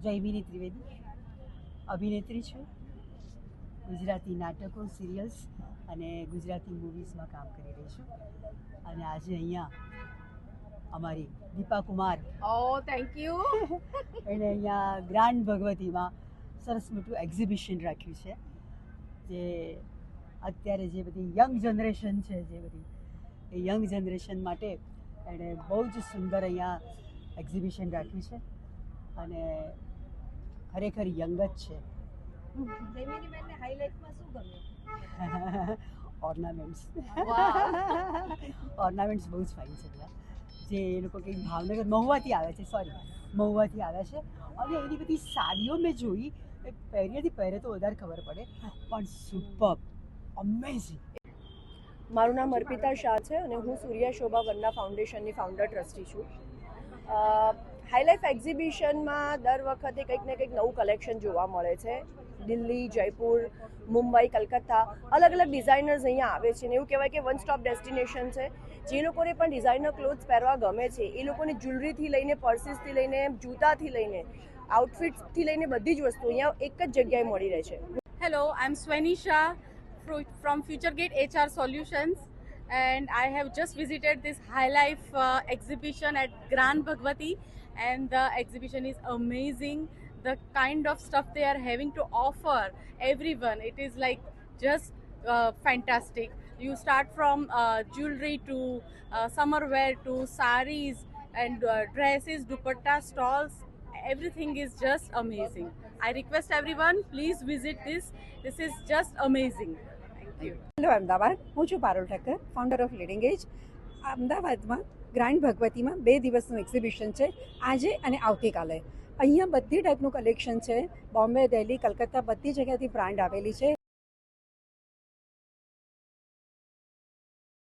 જયમિની ત્રિવેદી અભિનેત્રી છું. ગુજરાતી નાટકો, સિરિયલ્સ અને ગુજરાતી મૂવીઝમાં કામ કરી રહી છું. અને આજે અહીંયા અમારી દીપા કુમાર થેન્ક યુ. એણે અહીંયા ગ્રાન્ડ ભગવતીમાં સરસ મોટું એક્ઝિબિશન રાખ્યું છે. જે અત્યારે જે બધી યંગ જનરેશન છે, જે બધી એ યંગ જનરેશન માટે એણે બહુ જ સુંદર અહીંયા એક્ઝિબિશન રાખ્યું છે અને ખરેખર યંગ જ છે. જયમિની બેનને હાઈલાઇટમાં શું ગમ્યું? ઓર્નામેન્ટ્સ ઓર્નામેન્ટ્સ બહુ જ ફાઇન છે બધા. જે એ લોકો કંઈક ભાવનગર મહુવાથી આવે છે, મહુવાથી આવે છે. અને એની બધી સાડીઓ મેં જોઈ, પહેરે તો વધારે ખબર પડે, પણ સુપર્બ, અમેઝિંગ. મારું નામ અર્પિતા શાહ છે અને હું સૂર્યા શોભા વંદના ફાઉન્ડેશનની ફાઉન્ડર ટ્રસ્ટી છું. હાઈલાઇફ એક્ઝિબિશનમાં દર વખતે કંઈક ને કંઈક નવું કલેક્શન જોવા મળે છે. દિલ્હી, જયપુર, મુંબઈ, કલકત્તા અલગ અલગ ડિઝાઇનર્સ અહીંયા આવે છે. અને એવું કહેવાય કે વન સ્ટોપ ડેસ્ટિનેશન છે. જે લોકોને પણ ડિઝાઇનર ક્લોથ્સ પહેરવા ગમે છે એ લોકોને જ્વેલરીથી લઈને, પર્સીસથી લઈને, જૂતાથી લઈને, આઉટફિટ્સથી લઈને બધી જ વસ્તુ અહીંયા એક જ જગ્યાએ મળી રહે છે. Hello, I'm Swanisha from FutureGate HR Solutions, and I have just visited this High Life exhibition at Grand Bhagwati, and the exhibition is amazing. The kind of stuff they are having to offer everyone, it is like just fantastic. You start from jewelry to summer wear to saris and dresses, dupatta stalls. Everything is just amazing. I request everyone, please visit this. This is just amazing. Thank you. Hello Ahmedabad, હું છું Parul Thakkar, founder of Leading Edge. અમદાવાદમાં grand ભગવતીમાં 2 દિવસનું exhibition છે, આજે અને આવતીકાલે. અહીંયા બધી ટાઈપનું કલેક્શન છે. બોમ્બે, દિલ્હી, કલકત્તા બધી જગ્યાથી બ્રાન્ડ આવેલી છે.